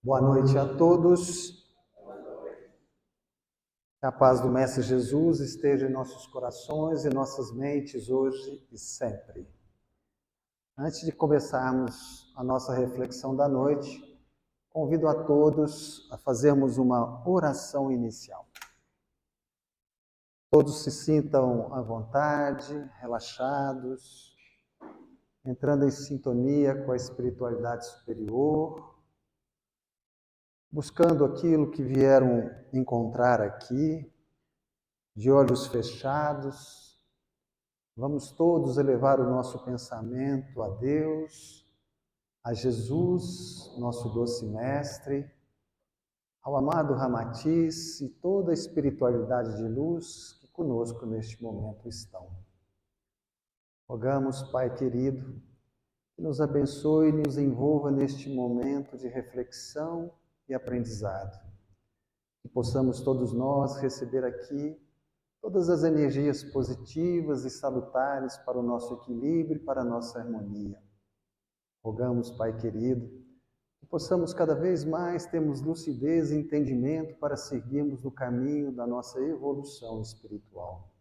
Boa noite a todos. Que a paz do Mestre Jesus esteja em nossos corações e nossas mentes hoje e sempre. Antes de começarmos a nossa reflexão da noite, convido a todos a fazermos uma oração inicial. Todos se sintam à vontade, relaxados, entrando em sintonia com a espiritualidade superior, buscando aquilo que vieram encontrar aqui, de olhos fechados. Vamos todos elevar o nosso pensamento a Deus, a Jesus, nosso doce mestre, ao amado Ramatiz e toda a espiritualidade de luz que conosco neste momento estão. Rogamos, Pai querido, que nos abençoe e nos envolva neste momento de reflexão e aprendizado. Que possamos todos nós receber aqui todas as energias positivas e salutares para o nosso equilíbrio e para a nossa harmonia. Rogamos, Pai querido, que possamos cada vez mais termos lucidez e entendimento para seguirmos no caminho da nossa evolução espiritual.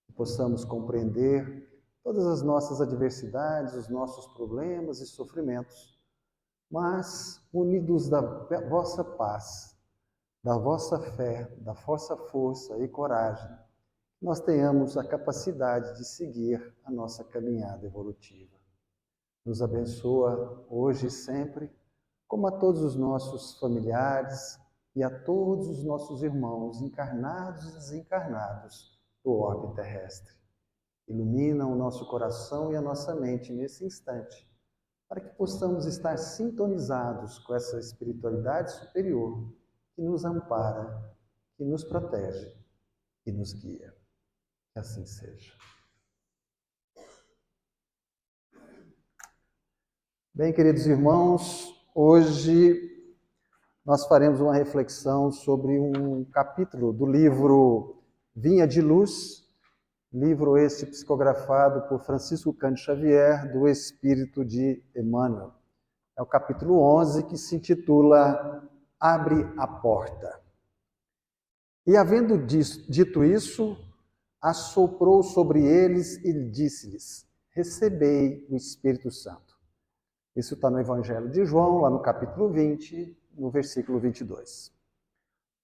Que possamos compreender todas as nossas adversidades, os nossos problemas e sofrimentos, mas unidos da vossa paz, da vossa fé, da vossa força e coragem, nós tenhamos a capacidade de seguir a nossa caminhada evolutiva. Nos abençoa hoje e sempre, como a todos os nossos familiares e a todos os nossos irmãos encarnados e desencarnados do orbe terrestre. Ilumina o nosso coração e a nossa mente nesse instante, para que possamos estar sintonizados com essa espiritualidade superior que nos ampara, que nos protege e nos guia. Que assim seja. Bem, queridos irmãos, hoje nós faremos uma reflexão sobre um capítulo do livro Vinha de Luz, livro este psicografado por Francisco Cândido Xavier, do Espírito de Emmanuel. É o capítulo 11, que se intitula Abre a Porta. E havendo dito isso, assoprou sobre eles e disse-lhes: recebei o Espírito Santo. Isso está no Evangelho de João, lá no capítulo 20, no versículo 22.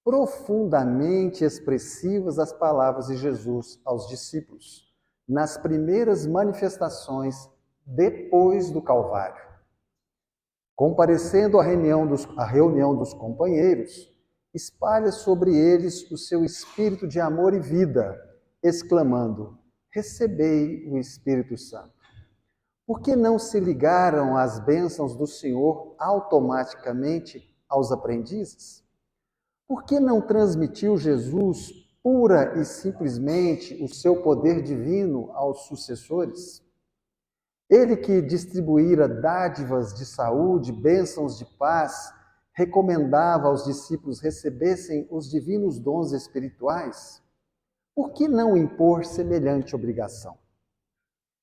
Profundamente expressivas as palavras de Jesus aos discípulos, nas primeiras manifestações depois do Calvário. Comparecendo à reunião dos companheiros, espalha sobre eles o seu espírito de amor e vida, exclamando: recebei o Espírito Santo. Por que não se ligaram as bênçãos do Senhor automaticamente aos aprendizes? Por que não transmitiu Jesus pura e simplesmente o seu poder divino aos sucessores? Ele que distribuíra dádivas de saúde, bênçãos de paz, recomendava aos discípulos recebessem os divinos dons espirituais? Por que não impor semelhante obrigação?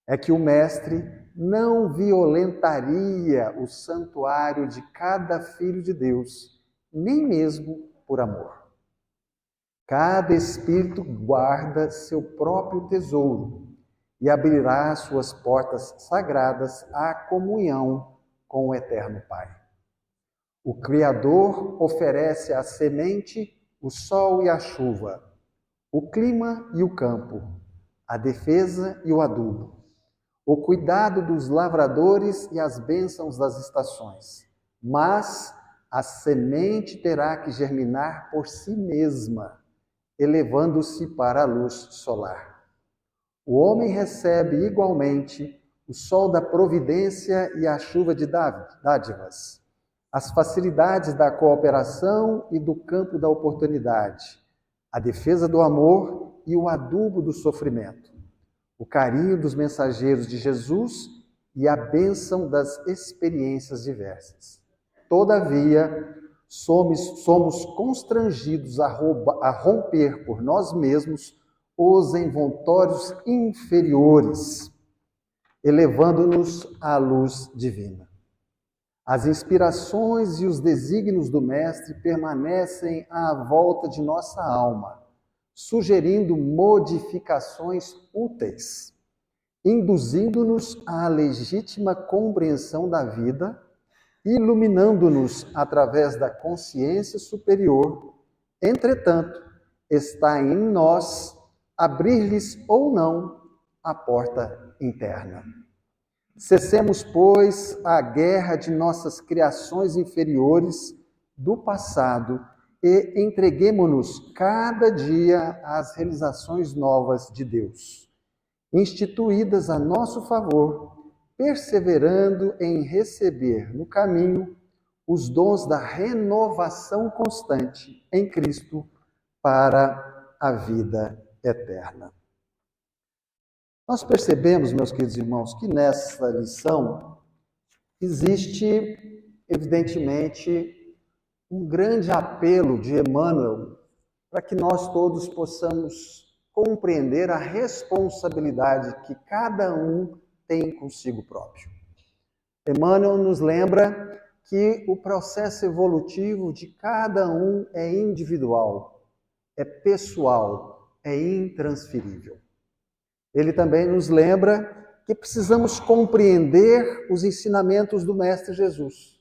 É que o Mestre não violentaria o santuário de cada filho de Deus, nem mesmo por amor. Cada espírito guarda seu próprio tesouro e abrirá suas portas sagradas à comunhão com o Eterno Pai. O Criador oferece a semente, o sol e a chuva, o clima e o campo, a defesa e o adubo, o cuidado dos lavradores e as bênçãos das estações. Mas a semente terá que germinar por si mesma, elevando-se para a luz solar. O homem recebe igualmente o sol da providência e a chuva de dádivas, as facilidades da cooperação e do campo da oportunidade, a defesa do amor e o adubo do sofrimento, o carinho dos mensageiros de Jesus e a bênção das experiências diversas. Todavia, somos constrangidos a romper por nós mesmos os envoltórios inferiores, elevando-nos à luz divina. As inspirações e os desígnios do Mestre permanecem à volta de nossa alma, sugerindo modificações úteis, induzindo-nos à legítima compreensão da vida, iluminando-nos através da consciência superior. Entretanto, está em nós abrir-lhes ou não a porta interna. Cessemos, pois, a guerra de nossas criações inferiores do passado e entreguemo-nos cada dia às realizações novas de Deus, instituídas a nosso favor, perseverando em receber no caminho os dons da renovação constante em Cristo para a vida eterna. Nós percebemos, meus queridos irmãos, que nessa lição existe, evidentemente, um grande apelo de Emmanuel para que nós todos possamos compreender a responsabilidade que cada um tem consigo próprio. Emmanuel nos lembra que o processo evolutivo de cada um é individual, é pessoal, é intransferível. Ele também nos lembra que precisamos compreender os ensinamentos do Mestre Jesus,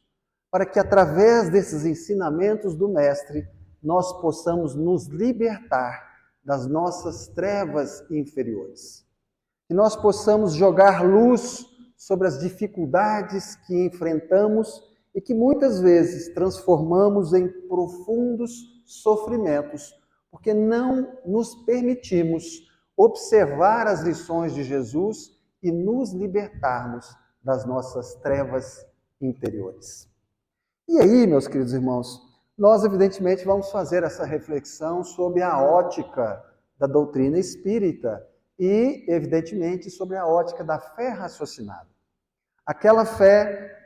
para que através desses ensinamentos do Mestre nós possamos nos libertar das nossas trevas inferiores. Que nós possamos jogar luz sobre as dificuldades que enfrentamos e que muitas vezes transformamos em profundos sofrimentos, porque não nos permitimos observar as lições de Jesus e nos libertarmos das nossas trevas interiores. E aí, meus queridos irmãos, nós evidentemente vamos fazer essa reflexão sobre a ótica da doutrina espírita e, evidentemente, sobre a ótica da fé raciocinada. Aquela fé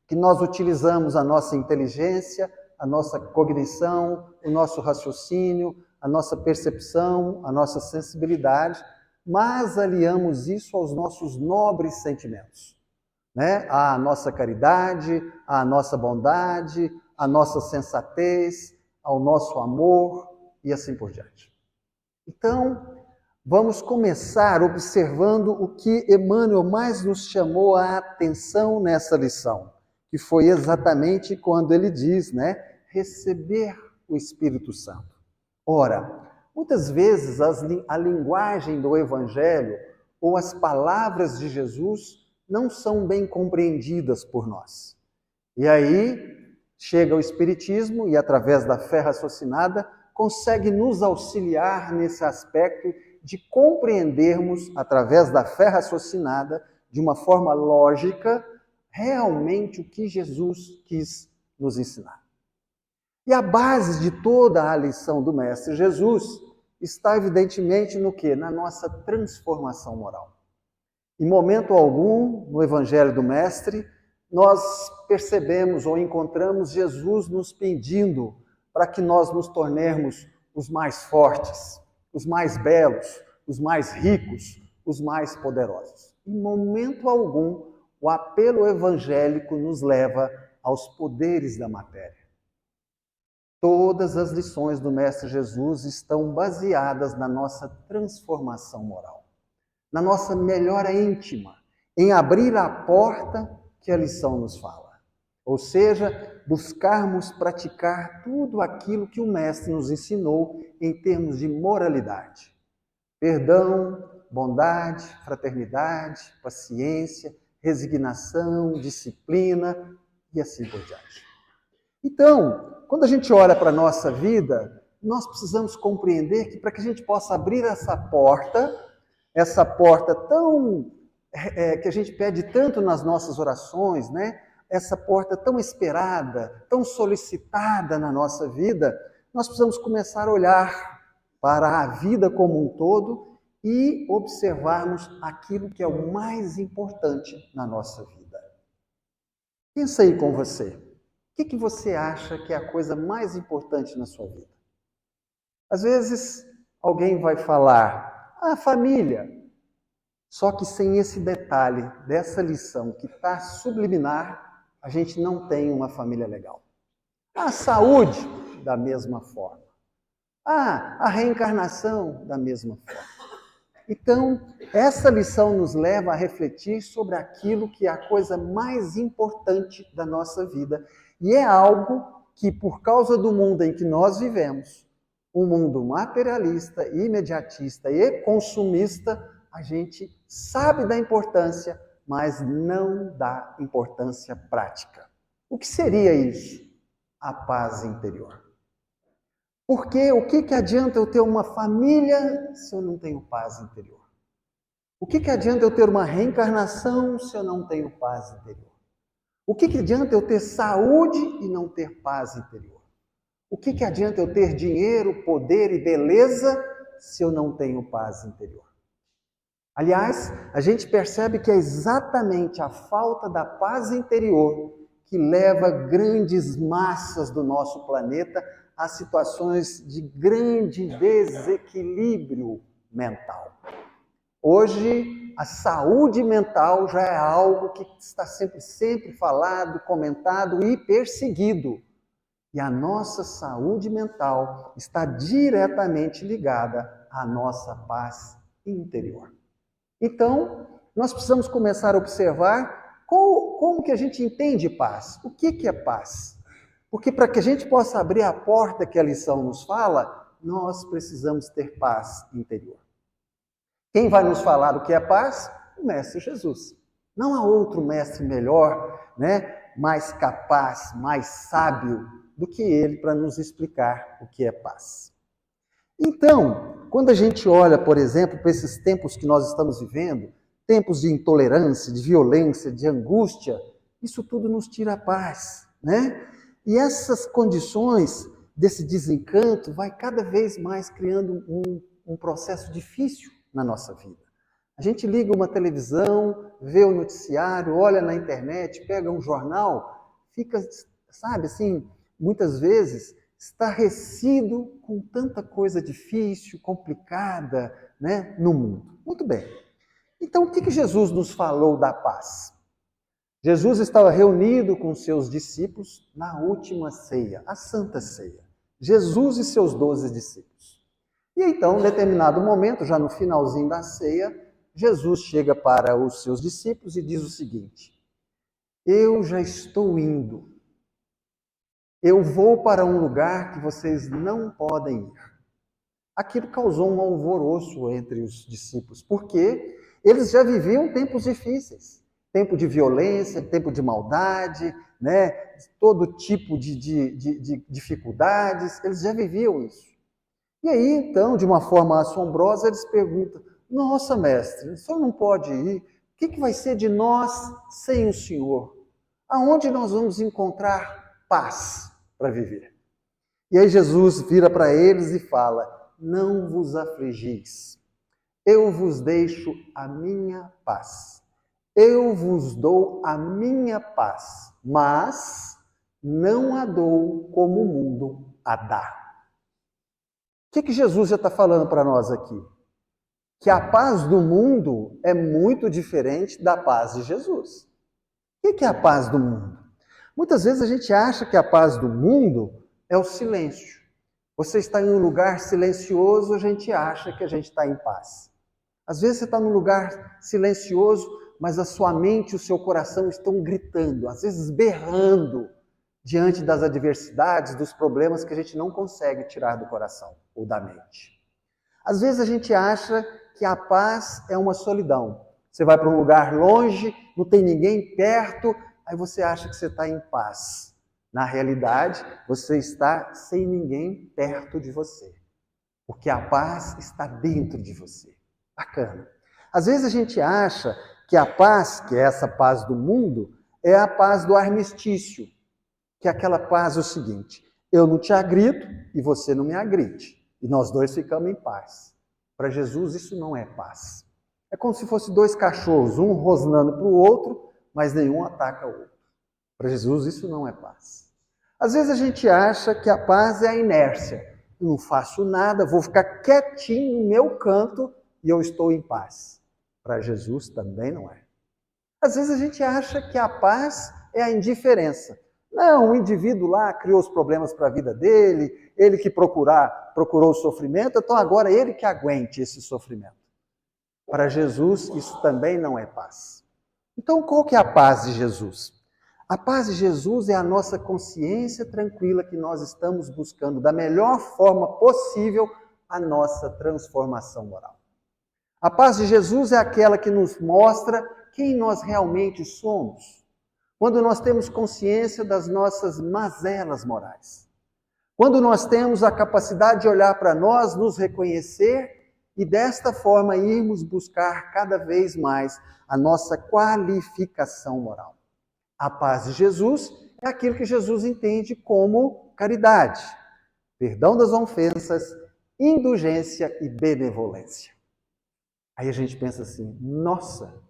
que nós utilizamos a nossa inteligência, a nossa cognição, o nosso raciocínio, a nossa percepção, a nossa sensibilidade, mas aliamos isso aos nossos nobres sentimentos, né? À nossa caridade, à nossa bondade, à nossa sensatez, ao nosso amor e assim por diante. Então, vamos começar observando o que Emmanuel mais nos chamou a atenção nessa lição, que foi exatamente quando ele diz, né? Receber o Espírito Santo. Ora, muitas vezes a linguagem do Evangelho ou as palavras de Jesus não são bem compreendidas por nós. E aí chega o Espiritismo e, através da fé raciocinada, consegue nos auxiliar nesse aspecto de compreendermos, através da fé raciocinada, de uma forma lógica, realmente o que Jesus quis nos ensinar. E a base de toda a lição do Mestre Jesus está evidentemente no quê? Na nossa transformação moral. Em momento algum, no Evangelho do Mestre, nós percebemos ou encontramos Jesus nos pedindo para que nós nos tornemos os mais fortes, os mais belos, os mais ricos, os mais poderosos. Em momento algum, o apelo evangélico nos leva aos poderes da matéria. Todas as lições do Mestre Jesus estão baseadas na nossa transformação moral, na nossa melhora íntima, em abrir a porta que a lição nos fala. Ou seja, buscarmos praticar tudo aquilo que o Mestre nos ensinou em termos de moralidade. Perdão, bondade, fraternidade, paciência, resignação, disciplina e assim por diante. Então, quando a gente olha para a nossa vida, nós precisamos compreender que para que a gente possa abrir essa porta tão que a gente pede tanto nas nossas orações, né? Essa porta tão esperada, tão solicitada na nossa vida, nós precisamos começar a olhar para a vida como um todo e observarmos aquilo que é o mais importante na nossa vida. Pensa aí com você. O que você acha que é a coisa mais importante na sua vida? Às vezes, alguém vai falar, a família. Só que sem esse detalhe dessa lição que está subliminar, a gente não tem uma família legal. A saúde, da mesma forma. A reencarnação, da mesma forma. Então, essa lição nos leva a refletir sobre aquilo que é a coisa mais importante da nossa vida. E é algo que, por causa do mundo em que nós vivemos, um mundo materialista, imediatista e consumista, a gente sabe da importância, mas não dá importância prática. O que seria isso? A paz interior. Porque o que adianta eu ter uma família se eu não tenho paz interior? O que adianta eu ter uma reencarnação se eu não tenho paz interior? O que adianta eu ter saúde e não ter paz interior? O que adianta eu ter dinheiro, poder e beleza se eu não tenho paz interior? Aliás, a gente percebe que é exatamente a falta da paz interior que leva grandes massas do nosso planeta a situações de grande desequilíbrio mental. Hoje, a saúde mental já é algo que está sempre falado, comentado e perseguido. E a nossa saúde mental está diretamente ligada à nossa paz interior. Então, nós precisamos começar a observar como que a gente entende paz. O que é paz? Porque para que a gente possa abrir a porta que a lição nos fala, nós precisamos ter paz interior. Quem vai nos falar o que é paz? O Mestre Jesus. Não há outro mestre melhor, mais capaz, mais sábio do que ele para nos explicar o que é paz. Então, quando a gente olha, por exemplo, para esses tempos que nós estamos vivendo, tempos de intolerância, de violência, de angústia, isso tudo nos tira a paz, E essas condições desse desencanto vai cada vez mais criando um processo difícil na nossa vida. A gente liga uma televisão, vê o noticiário, olha na internet, pega um jornal, fica, muitas vezes estarrecido com tanta coisa difícil, complicada, no mundo. Muito bem. Então, o que Jesus nos falou da paz? Jesus estava reunido com seus discípulos na última ceia, a Santa Ceia. Jesus e seus 12 discípulos. E então, em determinado momento, já no finalzinho da ceia, Jesus chega para os seus discípulos e diz o seguinte: eu já estou indo. Eu vou para um lugar que vocês não podem ir. Aquilo causou um alvoroço entre os discípulos, porque eles já viviam tempos difíceis. Tempo de violência, tempo de maldade, todo tipo de dificuldades, eles já viviam isso. E aí, então, de uma forma assombrosa, eles perguntam: nossa, mestre, o senhor não pode ir? O que vai ser de nós sem o senhor? Aonde nós vamos encontrar paz para viver? E aí Jesus vira para eles e fala: não vos afligis, eu vos deixo a minha paz. Eu vos dou a minha paz, mas não a dou como o mundo a dá. O que Jesus já está falando para nós aqui? Que a paz do mundo é muito diferente da paz de Jesus. O que é a paz do mundo? Muitas vezes a gente acha que a paz do mundo é o silêncio. Você está em um lugar silencioso, a gente acha que a gente está em paz. Às vezes você está num lugar silencioso, mas a sua mente e o seu coração estão gritando, às vezes berrando, diante das adversidades, dos problemas que a gente não consegue tirar do coração ou da mente. Às vezes a gente acha que a paz é uma solidão. Você vai para um lugar longe, não tem ninguém perto, aí você acha que você está em paz. Na realidade, você está sem ninguém perto de você, porque a paz está dentro de você. Bacana. Às vezes a gente acha que a paz, que é essa paz do mundo, é a paz do armistício, que é aquela paz o seguinte: eu não te agrito e você não me agride, e nós dois ficamos em paz. Para Jesus isso não é paz. É como se fosse dois cachorros, um rosnando para o outro, mas nenhum ataca o outro. Para Jesus isso não é paz. Às vezes a gente acha que a paz é a inércia. Eu não faço nada, vou ficar quietinho no meu canto e eu estou em paz. Para Jesus também não é. Às vezes a gente acha que a paz é a indiferença. Não, o indivíduo lá criou os problemas para a vida dele, ele que procurou o sofrimento, então agora ele que aguente esse sofrimento. Para Jesus, isso também não é paz. Então, qual que é a paz de Jesus? A paz de Jesus é a nossa consciência tranquila que nós estamos buscando da melhor forma possível a nossa transformação moral. A paz de Jesus é aquela que nos mostra quem nós realmente somos. Quando nós temos consciência das nossas mazelas morais. Quando nós temos a capacidade de olhar para nós, nos reconhecer e desta forma irmos buscar cada vez mais a nossa qualificação moral. A paz de Jesus é aquilo que Jesus entende como caridade, perdão das ofensas, indulgência e benevolência. Aí a gente pensa assim, nossa,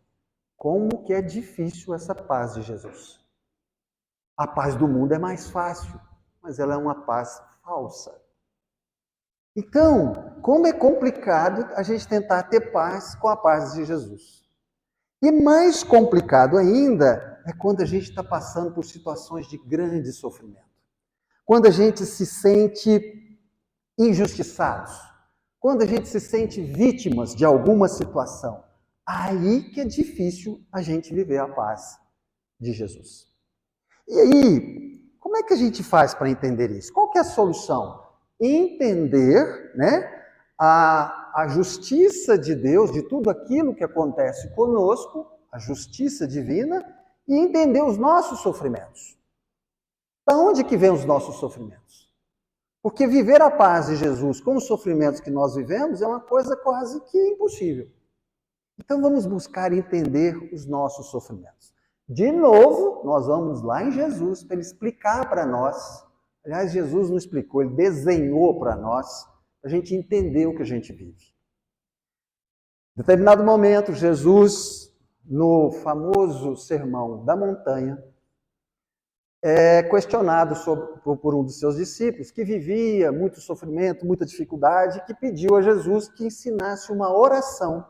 como que é difícil essa paz de Jesus. A paz do mundo é mais fácil, mas ela é uma paz falsa. Então, como é complicado a gente tentar ter paz com a paz de Jesus. E mais complicado ainda é quando a gente está passando por situações de grande sofrimento. Quando a gente se sente injustiçados. Quando a gente se sente vítimas de alguma situação. Aí que é difícil a gente viver a paz de Jesus. E aí, como é que a gente faz para entender isso? Qual que é a solução? Entender, né, a justiça de Deus, de tudo aquilo que acontece conosco, a justiça divina, e entender os nossos sofrimentos. Da onde que vem os nossos sofrimentos? Porque viver a paz de Jesus com os sofrimentos que nós vivemos é uma coisa quase que impossível. Então vamos buscar entender os nossos sofrimentos. De novo, nós vamos lá em Jesus para ele explicar para nós. Aliás, Jesus não explicou, ele desenhou para nós, para a gente entender o que a gente vive. Em determinado momento, Jesus, no famoso Sermão da Montanha, é questionado por um dos seus discípulos, que vivia muito sofrimento, muita dificuldade, que pediu a Jesus que ensinasse uma oração.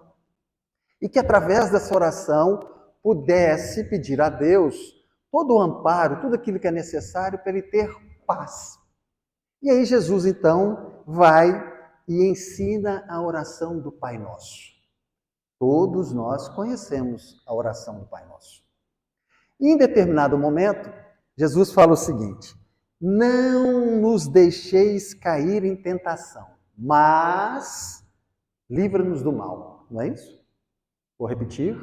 E que através dessa oração pudesse pedir a Deus todo o amparo, tudo aquilo que é necessário para ele ter paz. E aí Jesus então vai e ensina a oração do Pai Nosso. Todos nós conhecemos a oração do Pai Nosso. E em determinado momento, Jesus fala o seguinte: não nos deixeis cair em tentação, mas livra-nos do mal. Não é isso? Vou repetir.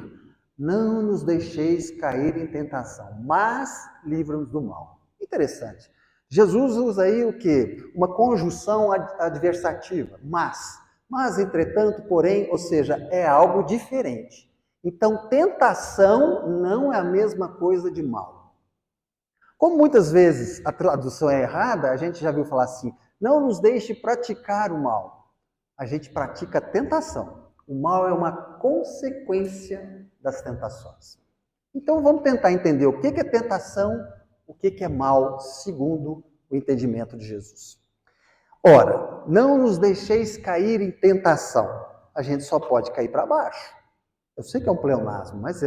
Não nos deixeis cair em tentação, mas livra-nos do mal. Interessante. Jesus usa aí o quê? Uma conjunção adversativa, mas. Mas, entretanto, porém, ou seja, é algo diferente. Então, tentação não é a mesma coisa de mal. Como muitas vezes a tradução é errada, a gente já viu falar assim, não nos deixe praticar o mal. A gente pratica a tentação. O mal é uma consequência das tentações. Então vamos tentar entender o que é tentação, o que é mal, segundo o entendimento de Jesus. Ora, não nos deixeis cair em tentação. A gente só pode cair para baixo. Eu sei que é um pleonasmo, mas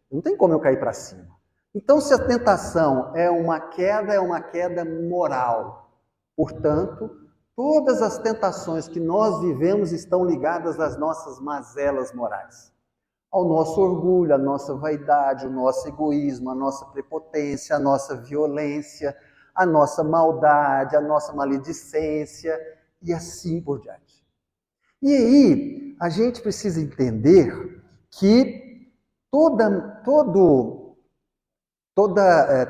não tem como eu cair para cima. Então, se a tentação é uma queda moral. Portanto, todas as tentações que nós vivemos estão ligadas às nossas mazelas morais. Ao nosso orgulho, à nossa vaidade, ao nosso egoísmo, à nossa prepotência, à nossa violência, à nossa maldade, à nossa maledicência e assim por diante. E aí, a gente precisa entender que toda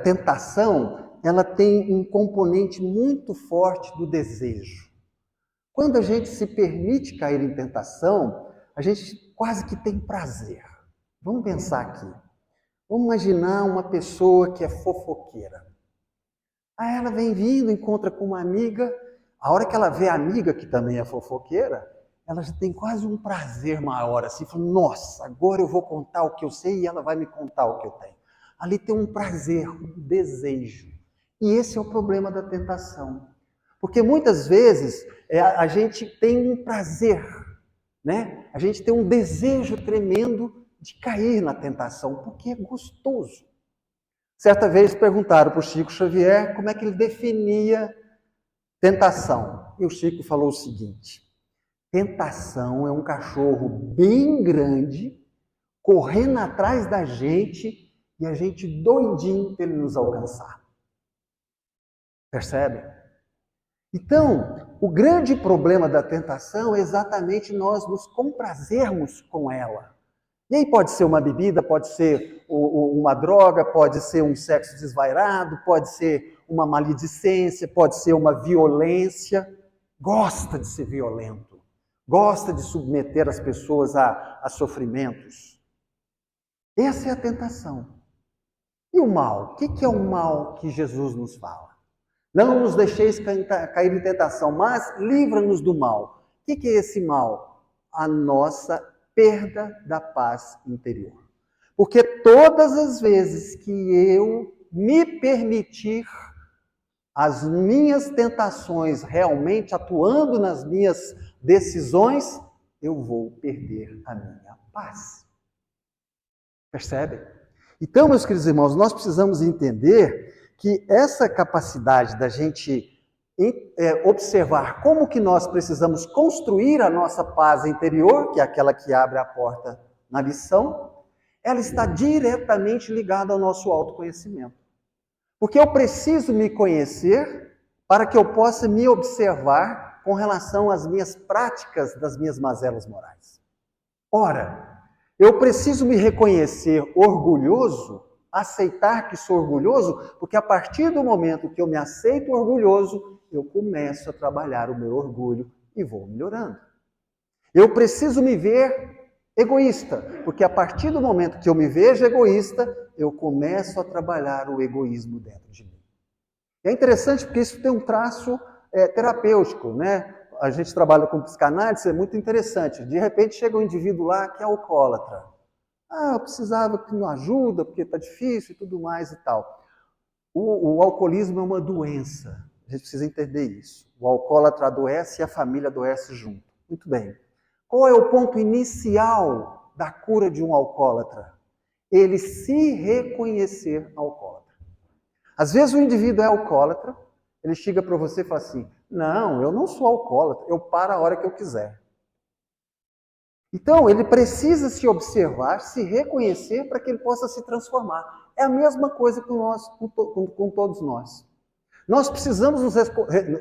tentação, ela tem um componente muito forte do desejo. Quando a gente se permite cair em tentação, a gente quase que tem prazer. Vamos pensar aqui. Vamos imaginar uma pessoa que é fofoqueira. Aí ela vem vindo, encontra com uma amiga. A hora que ela vê a amiga, que também é fofoqueira, ela já tem quase um prazer maior, assim, fala, nossa, agora eu vou contar o que eu sei e ela vai me contar o que eu tenho. Ali tem um prazer, um desejo. E esse é o problema da tentação. Porque muitas vezes a gente tem um prazer, né? A gente tem um desejo tremendo de cair na tentação, porque é gostoso. Certa vez perguntaram para o Chico Xavier como é que ele definia tentação. E o Chico falou o seguinte: tentação é um cachorro bem grande, correndo atrás da gente e a gente doidinho para ele nos alcançar. Percebe? Então, o grande problema da tentação é exatamente nós nos comprazermos com ela. E aí pode ser uma bebida, pode ser uma droga, pode ser um sexo desvairado, pode ser uma maledicência, pode ser uma violência. Gosta de ser violento, gosta de submeter as pessoas a sofrimentos. Essa é a tentação. E o mal? O que é o mal que Jesus nos fala? Não nos deixeis cair em tentação, mas livra-nos do mal. O que é esse mal? A nossa perda da paz interior. Porque todas as vezes que eu me permitir as minhas tentações realmente atuando nas minhas decisões, eu vou perder a minha paz. Percebe? Então, meus queridos irmãos, nós precisamos entender que essa capacidade da gente observar como que nós precisamos construir a nossa paz interior, que é aquela que abre a porta na lição, ela está diretamente ligada ao nosso autoconhecimento. Porque eu preciso me conhecer para que eu possa me observar com relação às minhas práticas das minhas mazelas morais. Ora, eu preciso me reconhecer orgulhoso, aceitar que sou orgulhoso, porque a partir do momento que eu me aceito orgulhoso, eu começo a trabalhar o meu orgulho e vou melhorando. Eu preciso me ver egoísta, porque a partir do momento que eu me vejo egoísta, eu começo a trabalhar o egoísmo dentro de mim. É interessante porque isso tem um traço terapêutico, né? A gente trabalha com psicanálise, é muito interessante. De repente chega um indivíduo lá que é alcoólatra. Eu precisava que me ajuda, porque está difícil e tudo mais e tal. O alcoolismo é uma doença. A gente precisa entender isso. O alcoólatra adoece e a família adoece junto. Muito bem. Qual é o ponto inicial da cura de um alcoólatra? Ele se reconhecer alcoólatra. Às vezes o indivíduo é alcoólatra, ele chega para você e fala assim: não, eu não sou alcoólatra, eu paro a hora que eu quiser. Então, ele precisa se observar, se reconhecer para que ele possa se transformar. É a mesma coisa com todos nós. Nós precisamos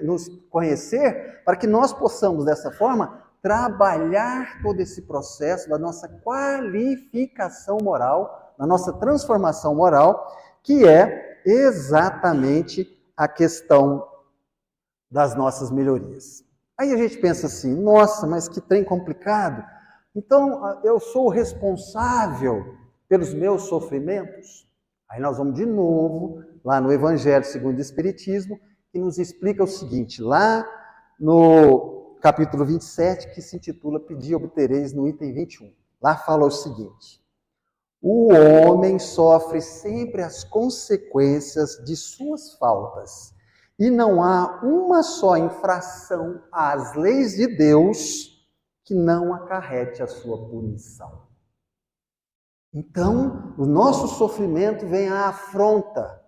nos conhecer para que nós possamos, dessa forma, trabalhar todo esse processo da nossa qualificação moral, da nossa transformação moral, que é exatamente a questão das nossas melhorias. Aí a gente pensa assim: nossa, mas que trem complicado. Então, eu sou o responsável pelos meus sofrimentos? Aí nós vamos de novo lá no Evangelho segundo o Espiritismo, que nos explica o seguinte, lá no capítulo 27, que se intitula Pedi e obtereis, no item 21. Lá fala o seguinte: o homem sofre sempre as consequências de suas faltas, e não há uma só infração às leis de Deus que não acarrete a sua punição. Então, o nosso sofrimento vem à afronta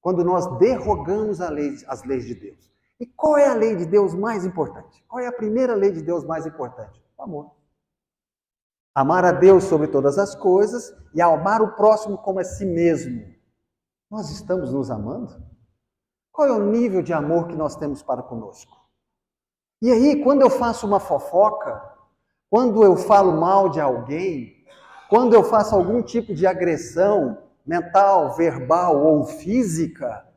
quando nós derrogamos as leis de Deus. E qual é a lei de Deus mais importante? Qual é a primeira lei de Deus mais importante? O amor. Amar a Deus sobre todas as coisas e amar o próximo como a si mesmo. Nós estamos nos amando? Qual é o nível de amor que nós temos para conosco? E aí, quando eu faço uma fofoca, quando eu falo mal de alguém, quando eu faço algum tipo de agressão mental, verbal ou física,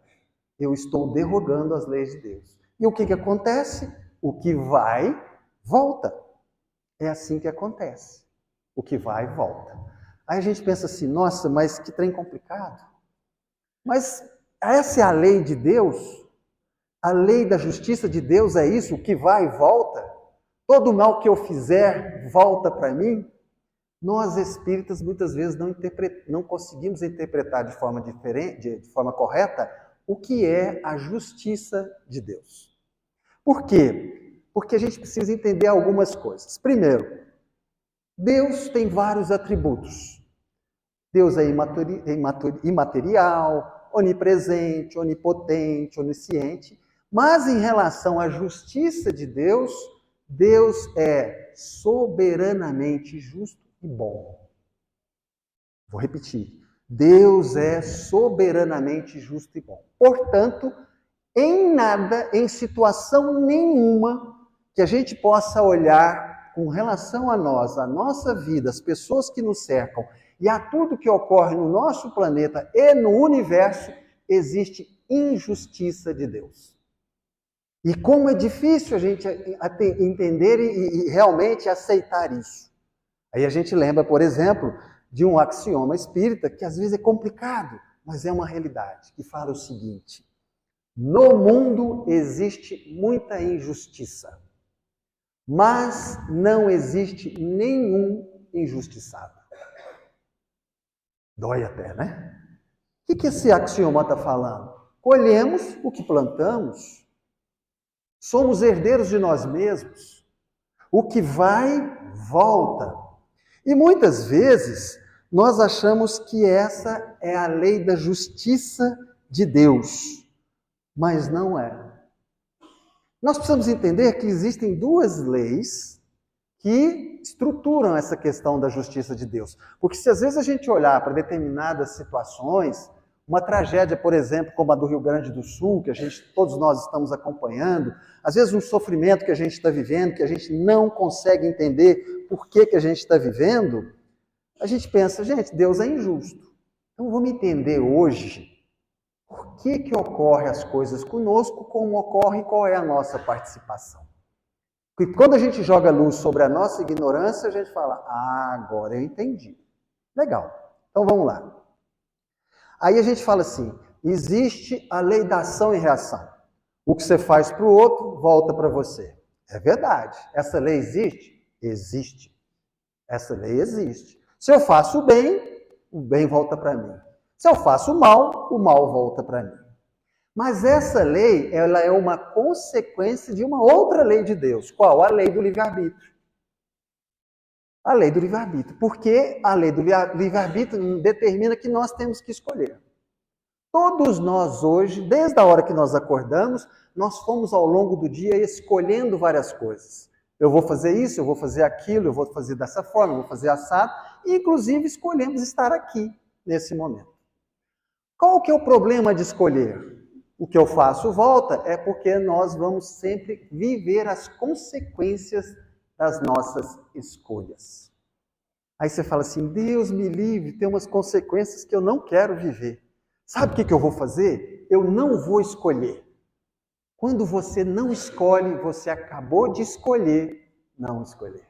eu estou derrogando as leis de Deus. E o que acontece? O que vai, volta. É assim que acontece. O que vai, volta. Aí a gente pensa assim: nossa, mas que trem complicado. Mas essa é a lei de Deus? A lei da justiça de Deus é isso? O que vai e volta? Todo mal que eu fizer volta para mim? Nós espíritas muitas vezes não conseguimos interpretar de forma diferente, de forma correta, o que é a justiça de Deus. Por quê? Porque a gente precisa entender algumas coisas. Primeiro, Deus tem vários atributos. Deus é imaterial, onipresente, onipotente, onisciente, mas em relação à justiça de Deus, Deus é soberanamente justo e bom. Vou repetir. Deus é soberanamente justo e bom. Portanto, em nada, em situação nenhuma, que a gente possa olhar com relação a nós, a nossa vida, as pessoas que nos cercam e a tudo que ocorre no nosso planeta e no universo, existe injustiça de Deus. E como é difícil a gente entender e realmente aceitar isso. Aí a gente lembra, por exemplo, de um axioma espírita que às vezes é complicado, mas é uma realidade, que fala o seguinte: no mundo existe muita injustiça, mas não existe nenhum injustiçado. Dói até, né? O que esse axioma está falando? Colhemos o que plantamos. Somos herdeiros de nós mesmos. O que vai, volta. E muitas vezes nós achamos que essa é a lei da justiça de Deus, mas não é. Nós precisamos entender que existem duas leis que estruturam essa questão da justiça de Deus. Porque se às vezes a gente olhar para determinadas situações, uma tragédia, por exemplo, como a do Rio Grande do Sul, que todos nós estamos acompanhando, às vezes um sofrimento que a gente está vivendo, que a gente não consegue entender por que a gente está vivendo, a gente pensa, gente, Deus é injusto. Então vamos entender hoje por que ocorrem as coisas conosco, como ocorre e qual é a nossa participação. Porque quando a gente joga luz sobre a nossa ignorância, a gente fala, agora eu entendi. Legal, então vamos lá. Aí a gente fala assim, existe a lei da ação e reação. O que você faz para o outro, volta para você. É verdade. Essa lei existe? Existe. Essa lei existe. Se eu faço o bem volta para mim. Se eu faço o mal volta para mim. Mas essa lei, ela é uma consequência de uma outra lei de Deus. Qual? A lei do livre-arbítrio. A lei do livre-arbítrio. Porque a lei do livre-arbítrio determina que nós temos que escolher. Todos nós hoje, desde a hora que nós acordamos, nós fomos ao longo do dia escolhendo várias coisas. Eu vou fazer isso, eu vou fazer aquilo, eu vou fazer dessa forma, eu vou fazer assado. E, inclusive, escolhemos estar aqui, nesse momento. Qual que é o problema de escolher? O que eu faço volta é porque nós vamos sempre viver as consequências das nossas escolhas. Aí você fala assim, Deus me livre, tem umas consequências que eu não quero viver. Sabe o que eu vou fazer? Eu não vou escolher. Quando você não escolhe, você acabou de escolher não escolher.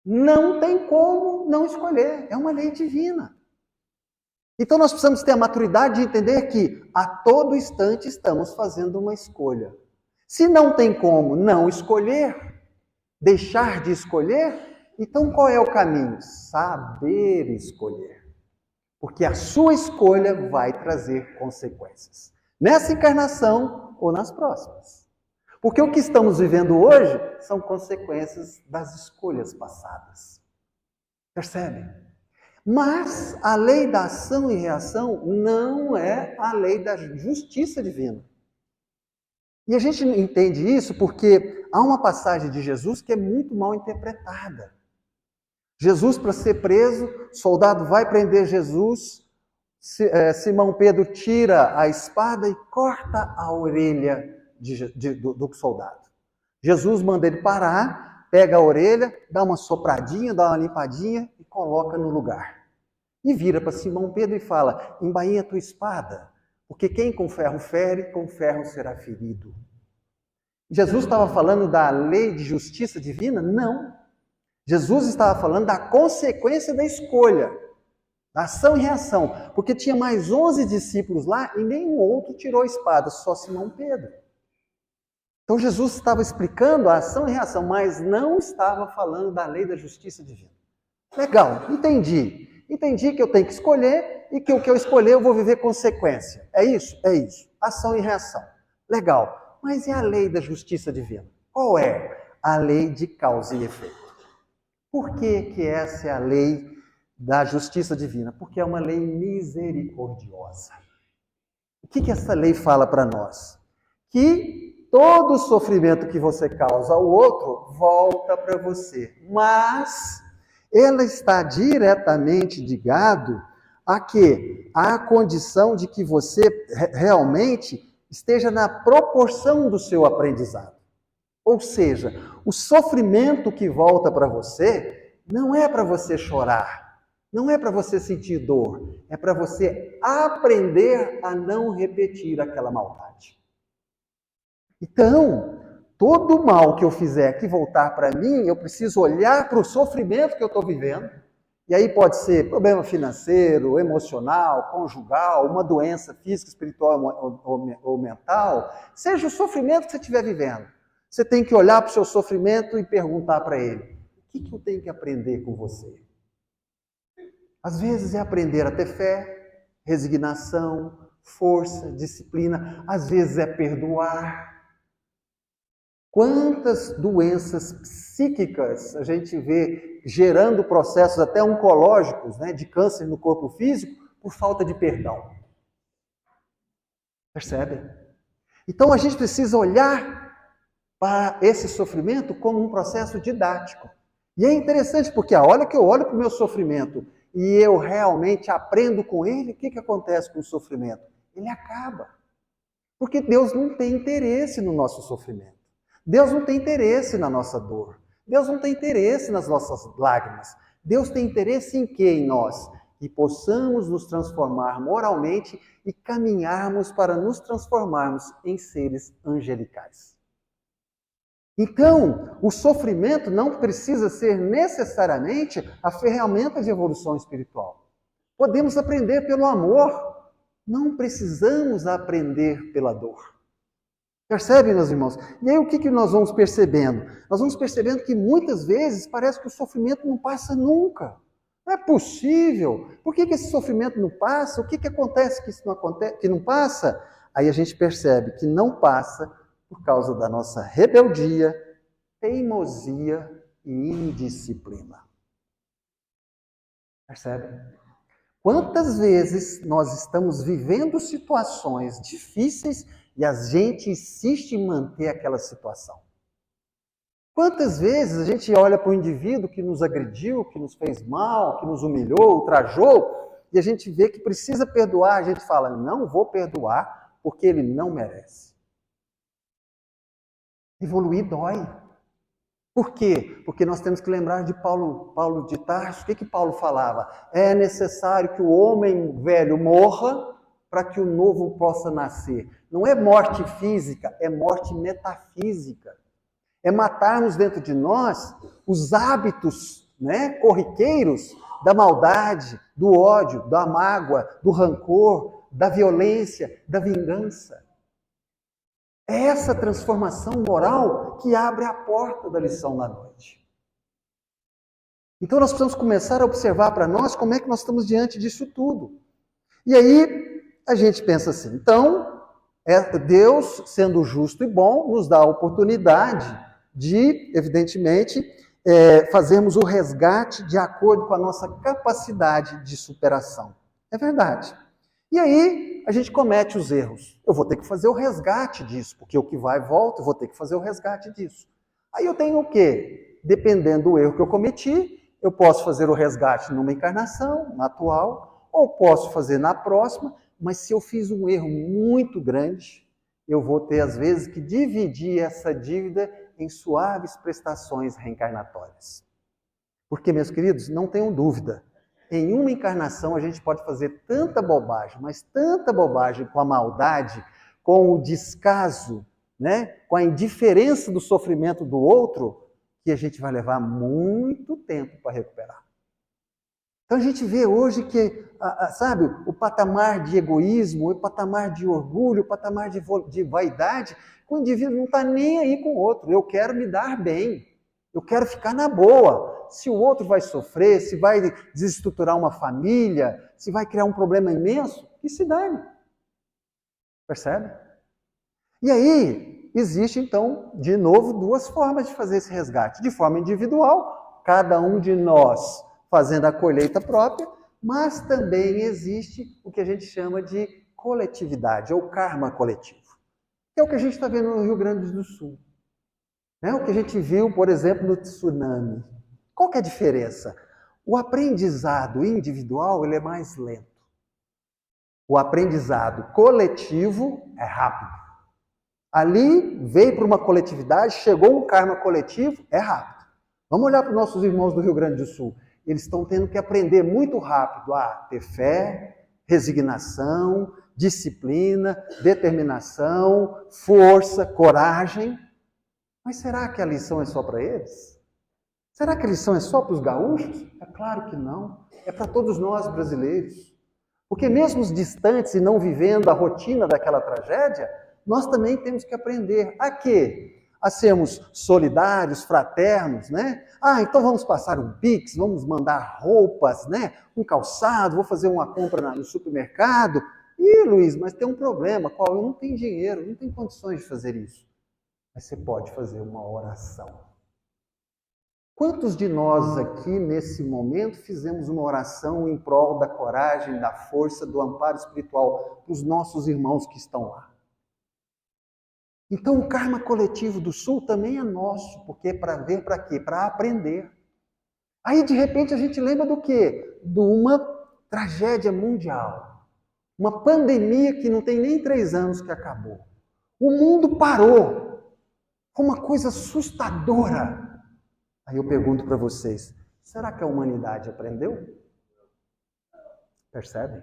Não tem como não escolher, é uma lei divina. Então nós precisamos ter a maturidade de entender que a todo instante estamos fazendo uma escolha. Se não tem como não escolher, deixar de escolher, então qual é o caminho? Saber escolher. Porque a sua escolha vai trazer consequências. Nessa encarnação ou nas próximas. Porque o que estamos vivendo hoje são consequências das escolhas passadas. Percebem? Mas a lei da ação e reação não é a lei da justiça divina. E a gente entende isso porque há uma passagem de Jesus que é muito mal interpretada. Jesus, para ser preso, o soldado vai prender Jesus, Simão Pedro tira a espada e corta a orelha do soldado. Jesus manda ele parar, pega a orelha, dá uma sopradinha, dá uma limpadinha e coloca no lugar. E vira para Simão Pedro e fala, embainha a tua espada, porque quem com ferro fere, com ferro será ferido. Jesus estava falando da lei de justiça divina? Não. Jesus estava falando da consequência da escolha, da ação e reação, porque tinha mais 11 discípulos lá e nenhum outro tirou a espada, só Simão Pedro. Então Jesus estava explicando a ação e reação, mas não estava falando da lei da justiça divina. Legal, entendi. Entendi que eu tenho que escolher e que o que eu escolher eu vou viver consequência. É isso? É isso. Ação e reação. Legal. Mas e a lei da justiça divina? Qual é? A lei de causa e efeito. Por que essa é a lei da justiça divina, porque é uma lei misericordiosa. O que essa lei fala para nós? Que todo o sofrimento que você causa ao outro volta para você, mas ela está diretamente ligado a quê? À condição de que você realmente esteja na proporção do seu aprendizado. Ou seja, o sofrimento que volta para você não é para você chorar, não é para você sentir dor, é para você aprender a não repetir aquela maldade. Então, todo mal que eu fizer que voltar para mim, eu preciso olhar para o sofrimento que eu estou vivendo. E aí pode ser problema financeiro, emocional, conjugal, uma doença física, espiritual ou mental. Seja o sofrimento que você estiver vivendo. Você tem que olhar para o seu sofrimento e perguntar para ele: o que eu tenho que aprender com você? Às vezes é aprender a ter fé, resignação, força, disciplina. Às vezes é perdoar. Quantas doenças psíquicas a gente vê gerando processos até oncológicos, né, de câncer no corpo físico, por falta de perdão. Percebe? Então a gente precisa olhar para esse sofrimento como um processo didático. E é interessante porque a hora que eu olho para o meu sofrimento e eu realmente aprendo com ele, o que acontece com o sofrimento? Ele acaba. Porque Deus não tem interesse no nosso sofrimento. Deus não tem interesse na nossa dor. Deus não tem interesse nas nossas lágrimas. Deus tem interesse em quê? Em nós. Que possamos nos transformar moralmente e caminharmos para nos transformarmos em seres angelicais. Então, o sofrimento não precisa ser necessariamente a ferramenta de evolução espiritual. Podemos aprender pelo amor. Não precisamos aprender pela dor. Percebe, meus irmãos? E aí o que nós vamos percebendo? Nós vamos percebendo que muitas vezes parece que o sofrimento não passa nunca. Não é possível. Por que esse sofrimento não passa? O que acontece que isso não acontece, que não passa? Aí a gente percebe que não passa por causa da nossa rebeldia, teimosia e indisciplina. Percebe? Quantas vezes nós estamos vivendo situações difíceis e a gente insiste em manter aquela situação? Quantas vezes a gente olha para o indivíduo que nos agrediu, que nos fez mal, que nos humilhou, ultrajou, e a gente vê que precisa perdoar, a gente fala, não vou perdoar porque ele não merece. Evoluir dói. Por quê? Porque nós temos que lembrar de Paulo de Tarso. O que Paulo falava? É necessário que o homem velho morra para que o novo possa nascer. Não é morte física, é morte metafísica. É matarmos dentro de nós os hábitos, né, corriqueiros da maldade, do ódio, da mágoa, do rancor, da violência, da vingança. É essa transformação moral que abre a porta da lição da noite. Então nós precisamos começar a observar para nós como é que nós estamos diante disso tudo. E aí a gente pensa assim, então Deus, sendo justo e bom, nos dá a oportunidade de, evidentemente, fazermos o resgate de acordo com a nossa capacidade de superação. É verdade. E aí a gente comete os erros. Eu vou ter que fazer o resgate disso, porque o que vai volta, eu vou ter que fazer o resgate disso. Aí eu tenho o quê? Dependendo do erro que eu cometi, eu posso fazer o resgate numa encarnação, na atual, ou posso fazer na próxima, mas se eu fiz um erro muito grande, eu vou ter, às vezes, que dividir essa dívida em suaves prestações reencarnatórias. Porque, meus queridos, não tenham dúvida, em uma encarnação a gente pode fazer tanta bobagem, mas tanta bobagem com a maldade, com o descaso, né? Com a indiferença do sofrimento do outro, que a gente vai levar muito tempo para recuperar. Então a gente vê hoje que, sabe, o patamar de egoísmo, o patamar de orgulho, o patamar de vaidade, o indivíduo não está nem aí com o outro. Eu quero me dar bem, eu quero ficar na boa. Se o outro vai sofrer, se vai desestruturar uma família, se vai criar um problema imenso, que se dane. Percebe? E aí, existe então, de novo, duas formas de fazer esse resgate. De forma individual, cada um de nós fazendo a colheita própria, mas também existe o que a gente chama de coletividade, ou karma coletivo, que é o que a gente está vendo no Rio Grande do Sul. Né? O que a gente viu, por exemplo, no tsunami. Qual que é a diferença? O aprendizado individual ele é mais lento. O aprendizado coletivo é rápido. Ali veio para uma coletividade, chegou um karma coletivo, é rápido. Vamos olhar para os nossos irmãos do Rio Grande do Sul. Eles estão tendo que aprender muito rápido a ter fé, resignação, disciplina, determinação, força, coragem. Mas será que a lição é só para eles? Será que a lição é só para os gaúchos? É claro que não. É para todos nós brasileiros. Porque mesmo os distantes e não vivendo a rotina daquela tragédia, nós também temos que aprender a quê? A sermos solidários, fraternos, né? Então vamos passar um Pix, vamos mandar roupas, né? Um calçado, vou fazer uma compra no supermercado. Ih, Luiz, mas tem um problema, qual? Eu não tenho dinheiro, não tenho condições de fazer isso. Mas você pode fazer uma oração. Quantos de nós aqui, nesse momento, fizemos uma oração em prol da coragem, da força, do amparo espiritual para os nossos irmãos que estão lá? Então, o karma coletivo do Sul também é nosso, porque para ver para quê? Para aprender. Aí, de repente, a gente lembra do quê? De uma tragédia mundial. Uma pandemia que não tem nem 3 anos que acabou. O mundo parou. Foi uma coisa assustadora. Aí eu pergunto para vocês, será que a humanidade aprendeu? Percebem?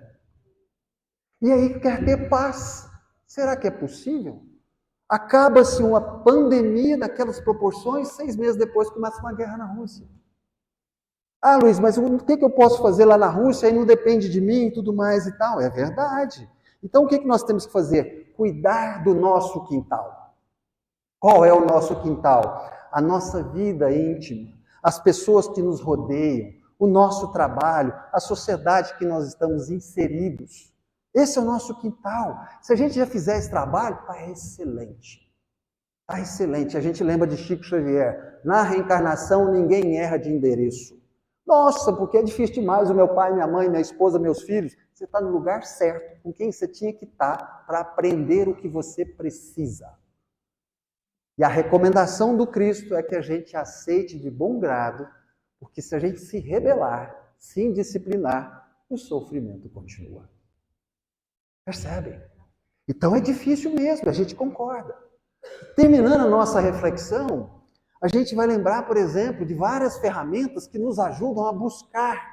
E aí quer ter paz. Será que é possível? Acaba-se uma pandemia daquelas proporções, 6 meses depois começa uma guerra na Rússia. Luiz, mas o que eu posso fazer lá na Rússia? Aí não depende de mim e tudo mais e tal. É verdade. Então o que nós temos que fazer? Cuidar do nosso quintal. Qual é o nosso quintal? A nossa vida íntima, as pessoas que nos rodeiam, o nosso trabalho, a sociedade que nós estamos inseridos. Esse é o nosso quintal. Se a gente já fizer esse trabalho, está excelente. Está excelente. A gente lembra de Chico Xavier. Na reencarnação, ninguém erra de endereço. Nossa, porque é difícil demais. O meu pai, minha mãe, minha esposa, meus filhos. Você está no lugar certo, com quem você tinha que estar para aprender o que você precisa. E a recomendação do Cristo é que a gente aceite de bom grado, porque se a gente se rebelar, se indisciplinar, o sofrimento continua. Percebem? Então é difícil mesmo, a gente concorda. Terminando a nossa reflexão, a gente vai lembrar, por exemplo, de várias ferramentas que nos ajudam a buscar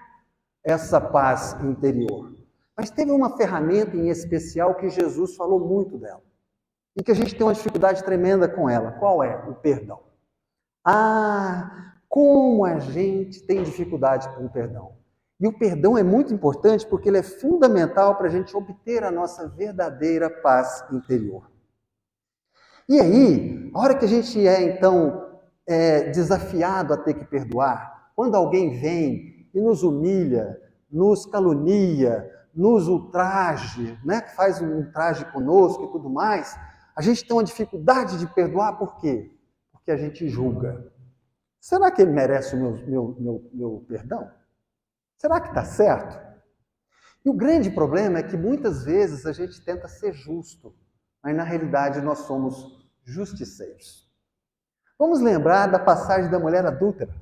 essa paz interior. Mas teve uma ferramenta em especial que Jesus falou muito dela. E que a gente tem uma dificuldade tremenda com ela. Qual é? O perdão. Como a gente tem dificuldade com o perdão. E o perdão é muito importante porque ele é fundamental para a gente obter a nossa verdadeira paz interior. E aí, a hora que a gente é, então, desafiado a ter que perdoar, quando alguém vem e nos humilha, nos calunia, nos ultraje, né, que faz um ultraje conosco e tudo mais, a gente tem uma dificuldade de perdoar, por quê? Porque a gente julga. Será que ele merece o meu perdão? Será que está certo? E o grande problema é que muitas vezes a gente tenta ser justo, mas na realidade nós somos justiceiros. Vamos lembrar da passagem da mulher adúltera.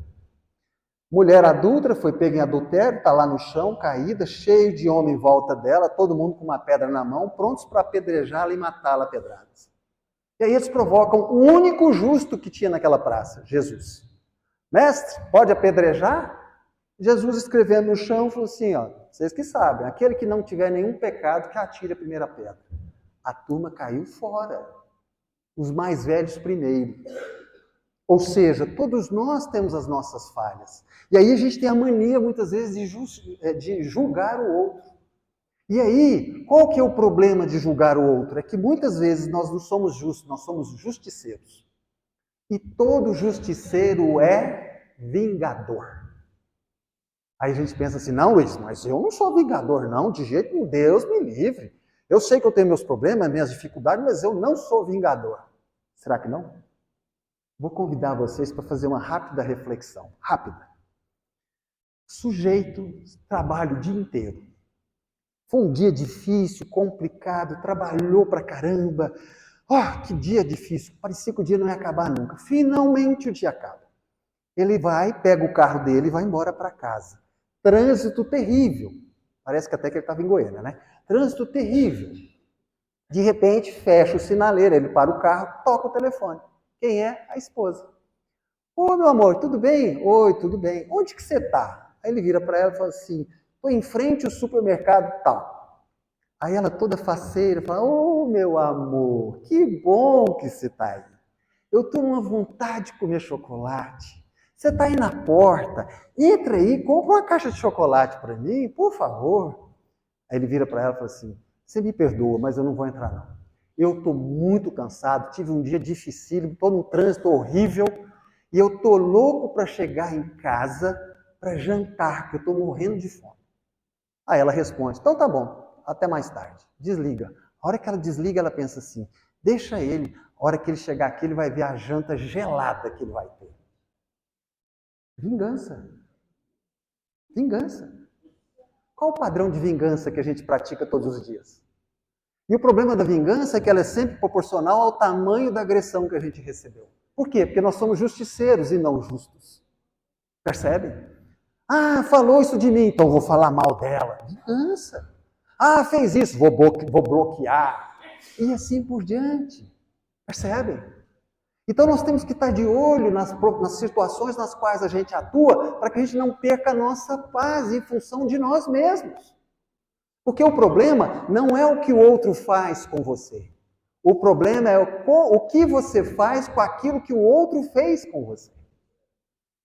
Mulher adúltera foi pega em adultério, está lá no chão, caída, cheio de homem em volta dela, todo mundo com uma pedra na mão, prontos para apedrejá-la e matá-la a pedradas. E aí eles provocam o único justo que tinha naquela praça, Jesus. Mestre, pode apedrejar? Jesus escrevendo no chão falou assim, vocês que sabem, aquele que não tiver nenhum pecado que atire a primeira pedra. A turma caiu fora. Os mais velhos primeiro. Ou seja, todos nós temos as nossas falhas. E aí a gente tem a mania, muitas vezes, de julgar o outro. E aí, qual que é o problema de julgar o outro? É que muitas vezes nós não somos justos, nós somos justiceiros. E todo justiceiro é vingador. Aí a gente pensa assim, não, Luiz, mas eu não sou vingador, não, de jeito nenhum, Deus me livre. Eu sei que eu tenho meus problemas, minhas dificuldades, mas eu não sou vingador. Será que não? Vou convidar vocês para fazer uma rápida reflexão. Rápida. Sujeito trabalha o dia inteiro. Foi um dia difícil, complicado, trabalhou pra caramba. Oh, que dia difícil, parecia que o dia não ia acabar nunca. Finalmente o dia acaba. Ele vai, pega o carro dele e vai embora para casa. Trânsito terrível. Parece que até que ele estava em Goiânia, né? Trânsito terrível. De repente, fecha o sinaleiro, ele para o carro, toca o telefone. Quem é? A esposa. Ô, meu amor, tudo bem? Oi, tudo bem. Onde que você está? Aí ele vira para ela e fala assim, estou em frente ao supermercado tal. Aí ela toda faceira fala, ô, meu amor, que bom que você está aí. Eu estou numa vontade de comer chocolate. Você está aí na porta, entra aí, compra uma caixa de chocolate para mim, por favor. Aí ele vira para ela e fala assim, você me perdoa, mas eu não vou entrar não. Eu estou muito cansado, tive um dia dificílimo, estou num trânsito horrível, e eu estou louco para chegar em casa para jantar, porque eu estou morrendo de fome. Aí ela responde, então tá bom, até mais tarde, desliga. A hora que ela desliga, ela pensa assim, deixa ele, a hora que ele chegar aqui, ele vai ver a janta gelada que ele vai ter. Vingança. Vingança. Qual o padrão de vingança que a gente pratica todos os dias? E o problema da vingança é que ela é sempre proporcional ao tamanho da agressão que a gente recebeu. Por quê? Porque nós somos justiceiros e não justos. Percebe? Ah, falou isso de mim, então vou falar mal dela. Vingança. Ah, fez isso, vou bloquear. E assim por diante. Percebe? Então nós temos que estar de olho nas situações nas quais a gente atua para que a gente não perca a nossa paz em função de nós mesmos. Porque o problema não é o que o outro faz com você. O problema é o que você faz com aquilo que o outro fez com você.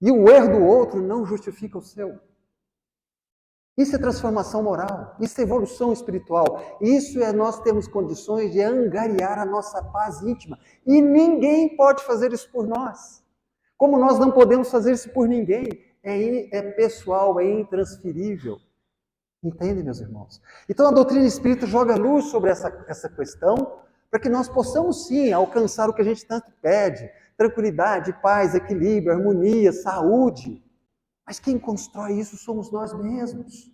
E o erro do outro não justifica o seu. Isso é transformação moral, isso é evolução espiritual, isso é nós temos condições de angariar a nossa paz íntima. E ninguém pode fazer isso por nós. Como nós não podemos fazer isso por ninguém, é pessoal, é intransferível. Entende, meus irmãos? Então a doutrina espírita joga luz sobre essa questão, para que nós possamos sim alcançar o que a gente tanto pede, tranquilidade, paz, equilíbrio, harmonia, saúde. Mas quem constrói isso somos nós mesmos.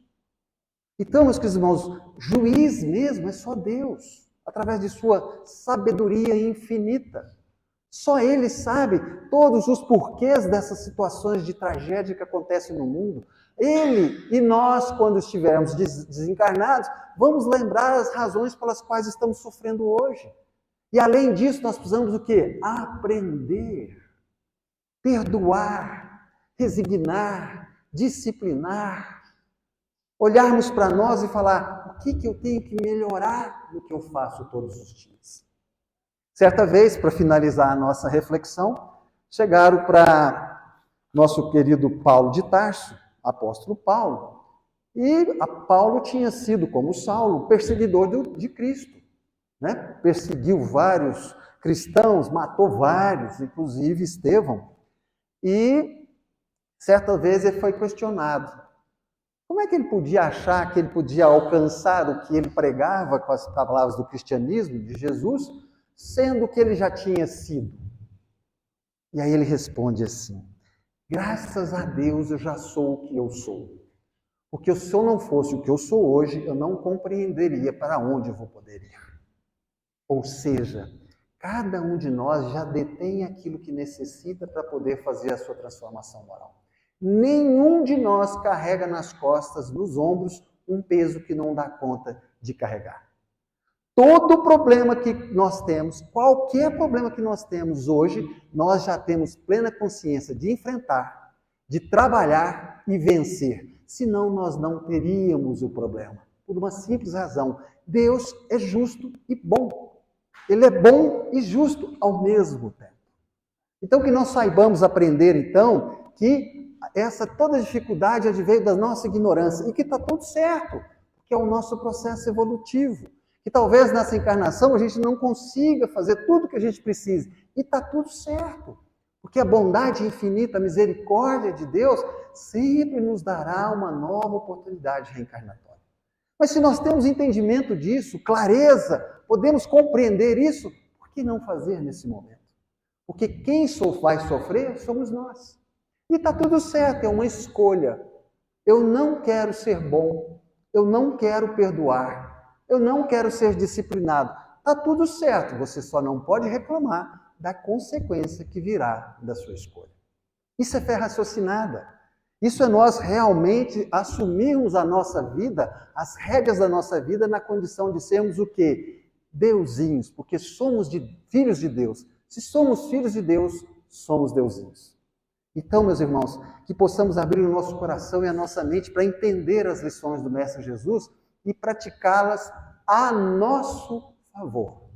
Então, meus queridos irmãos, juiz mesmo é só Deus, através de sua sabedoria infinita. Só Ele sabe todos os porquês dessas situações de tragédia que acontecem no mundo. Ele e nós, quando estivermos desencarnados, vamos lembrar as razões pelas quais estamos sofrendo hoje. E além disso, nós precisamos o quê? Aprender, perdoar, resignar, disciplinar, olharmos para nós e falar, o que eu tenho que melhorar no que eu faço todos os dias? Certa vez, para finalizar a nossa reflexão, chegaram para nosso querido Paulo de Tarso, apóstolo Paulo, e Paulo tinha sido, como Saulo, perseguidor de Cristo, né? Perseguiu vários cristãos, matou vários, inclusive Estevão, e certa vez ele foi questionado. Como é que ele podia achar que ele podia alcançar o que ele pregava com as palavras do cristianismo, de Jesus, sendo que ele já tinha sido? E aí ele responde assim, graças a Deus eu já sou o que eu sou. Porque se eu não fosse o que eu sou hoje, eu não compreenderia para onde eu vou poder ir. Ou seja, cada um de nós já detém aquilo que necessita para poder fazer a sua transformação moral. Nenhum de nós carrega nas costas, nos ombros, um peso que não dá conta de carregar. Todo problema que nós temos, qualquer problema que nós temos hoje, nós já temos plena consciência de enfrentar, de trabalhar e vencer. Senão nós não teríamos o problema. Por uma simples razão. Deus é justo e bom. Ele é bom e justo ao mesmo tempo. Então que nós saibamos aprender, então, que toda dificuldade adveio da nossa ignorância e que está tudo certo, que é o nosso processo evolutivo. Que talvez nessa encarnação a gente não consiga fazer tudo o que a gente precisa. E está tudo certo. Porque a bondade infinita, a misericórdia de Deus sempre nos dará uma nova oportunidade reencarnatória. Mas se nós temos entendimento disso, clareza, podemos compreender isso, por que não fazer nesse momento? Porque quem vai sofrer somos nós. E está tudo certo, é uma escolha. Eu não quero ser bom, eu não quero perdoar, eu não quero ser disciplinado. Está tudo certo, você só não pode reclamar da consequência que virá da sua escolha. Isso é fé raciocinada. Isso é nós realmente assumirmos a nossa vida, as rédeas da nossa vida, na condição de sermos o quê? Deusinhos, porque somos filhos de Deus. Se somos filhos de Deus, somos deusinhos. Então, meus irmãos, que possamos abrir o nosso coração e a nossa mente para entender as lições do Mestre Jesus e praticá-las a nosso favor,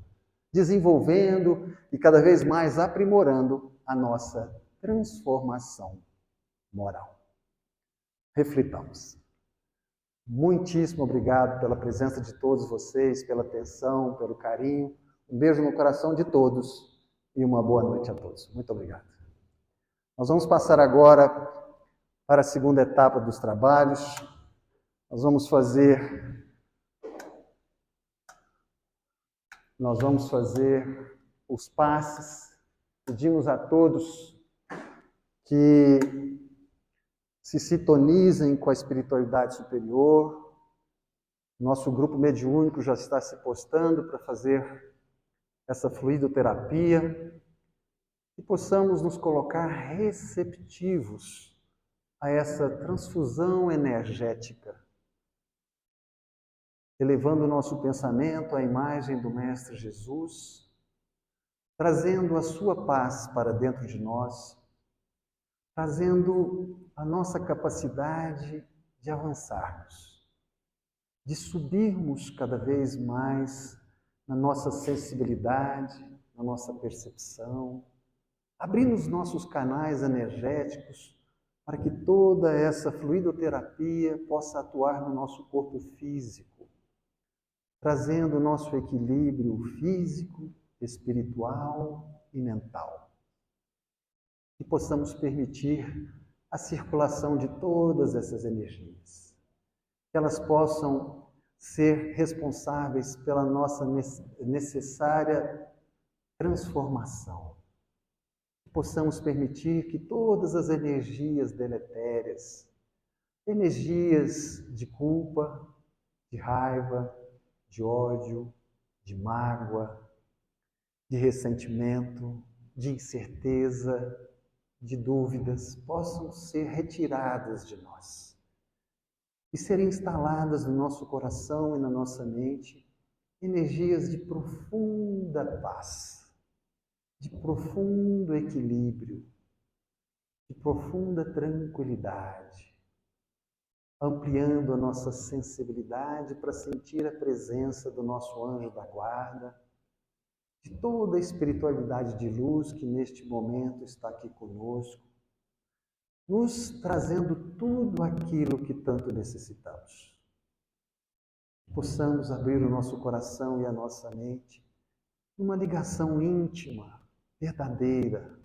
desenvolvendo e cada vez mais aprimorando a nossa transformação moral. Reflitamos. Muitíssimo obrigado pela presença de todos vocês, pela atenção, pelo carinho. Um beijo no coração de todos e uma boa noite a todos. Muito obrigado. Nós vamos passar agora para a segunda etapa dos trabalhos. Nós vamos fazer os passes. Pedimos a todos que se sintonizem com a espiritualidade superior. Nosso grupo mediúnico já está se postando para fazer essa fluidoterapia e possamos nos colocar receptivos a essa transfusão energética, elevando o nosso pensamento à imagem do Mestre Jesus, trazendo a sua paz para dentro de nós, trazendo a nossa capacidade de avançarmos, de subirmos cada vez mais na nossa sensibilidade, na nossa percepção, abrindo os nossos canais energéticos para que toda essa fluidoterapia possa atuar no nosso corpo físico, trazendo o nosso equilíbrio físico, espiritual e mental. E possamos permitir a circulação de todas essas energias, que elas possam ser responsáveis pela nossa necessária transformação. Que possamos permitir que todas as energias deletérias, energias de culpa, de raiva, de ódio, de mágoa, de ressentimento, de incerteza, de dúvidas, possam ser retiradas de nós e serem instaladas no nosso coração e na nossa mente energias de profunda paz, de profundo equilíbrio, de profunda tranquilidade, ampliando a nossa sensibilidade para sentir a presença do nosso anjo da guarda, de toda a espiritualidade de luz que neste momento está aqui conosco, nos trazendo tudo aquilo que tanto necessitamos. Possamos abrir o nosso coração e a nossa mente numa ligação íntima, verdadeira,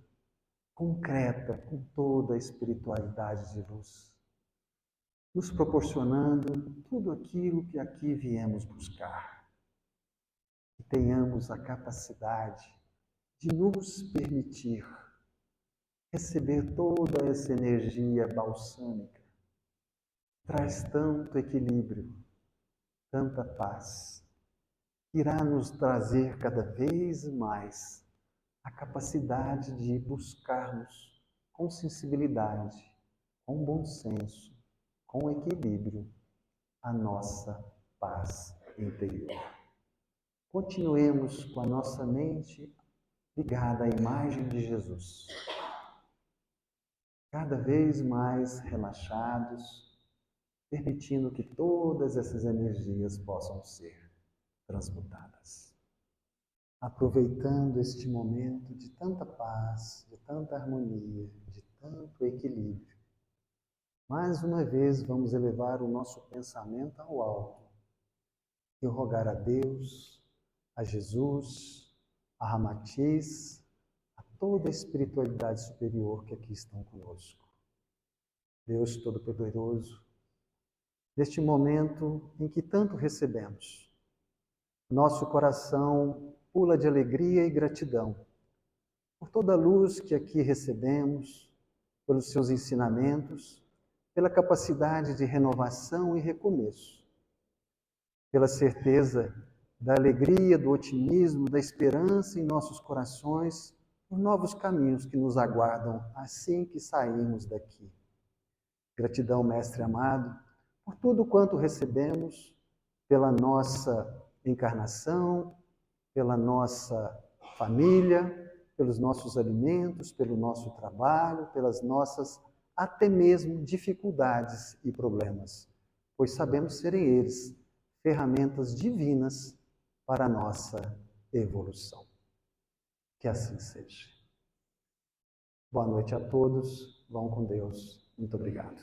concreta com toda a espiritualidade de luz, nos proporcionando tudo aquilo que aqui viemos buscar. Que tenhamos a capacidade de nos permitir receber toda essa energia balsâmica. Traz tanto equilíbrio, tanta paz, irá nos trazer cada vez mais a capacidade de buscarmos com sensibilidade, com bom senso, com equilíbrio, a nossa paz interior. Continuemos com a nossa mente ligada à imagem de Jesus, cada vez mais relaxados, permitindo que todas essas energias possam ser transmutadas. Aproveitando este momento de tanta paz, de tanta harmonia, de tanto equilíbrio, mais uma vez vamos elevar o nosso pensamento ao alto e rogar a Deus, a Jesus, a Ramatiz, a toda a espiritualidade superior que aqui estão conosco. Deus Todo-Poderoso, neste momento em que tanto recebemos, nosso coração pula de alegria e gratidão por toda a luz que aqui recebemos, pelos seus ensinamentos, pela capacidade de renovação e recomeço, pela certeza da alegria, do otimismo, da esperança em nossos corações, por novos caminhos que nos aguardam assim que sairmos daqui. Gratidão, Mestre amado, por tudo quanto recebemos, pela nossa encarnação, pela nossa família, pelos nossos alimentos, pelo nosso trabalho, pelas nossas até mesmo dificuldades e problemas, pois sabemos serem eles ferramentas divinas para a nossa evolução. Que assim seja. Boa noite a todos. Vão com Deus. Muito obrigado.